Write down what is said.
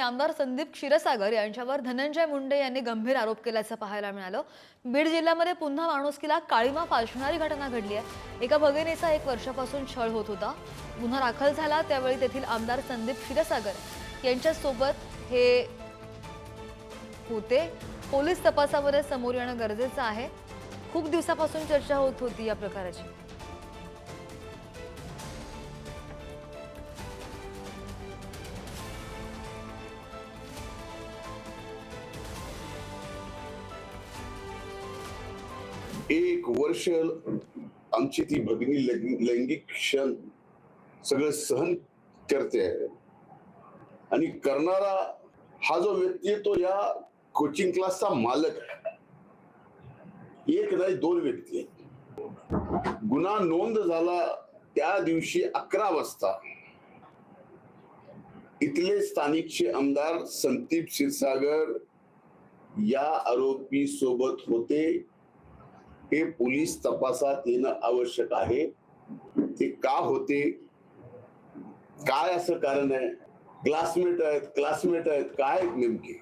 आमदार संदीप क्षीरसागर यांच्यावर धनंजय मुंडे यांनी गंभीर आरोप केल्याचं पाहायला मिळालं। बीड जिल्ह्यामध्ये पुन्हा माणुसकीला काळीमा फासणारी घटना घडली आहे। एका भगिनीचा 1 वर्षापासून छळ होत होता। गुन्हा दाखल झाला त्यावेळी तेथील आमदार संदीप क्षीरसागर यांच्यासोबत हे होते। पोलीस तपासामध्ये समोर येणं गरजेचं आहे। खूप दिवसापासून चर्चा होत होती या प्रकाराची। एक वर्ष आमची ती भगिनी लैंगिक क्षण सगळं सहन करते आहे आणि करणारा हा जो व्यक्ती आहे तो या कोचिंग क्लासचा मालक आहे। एक नाही 2 व्यक्ती आहेत। गुन्हा नोंद झाला त्या दिवशी 11 वाजता इथले स्थानिकचे आमदार संदीप क्षीरसागर या आरोपी सोबत होते। हे पोलीस तपासात येणं आवश्यक आहे। ते का होते, काय असं कारण आहे, क्लासमेट आहेत काय नेमके।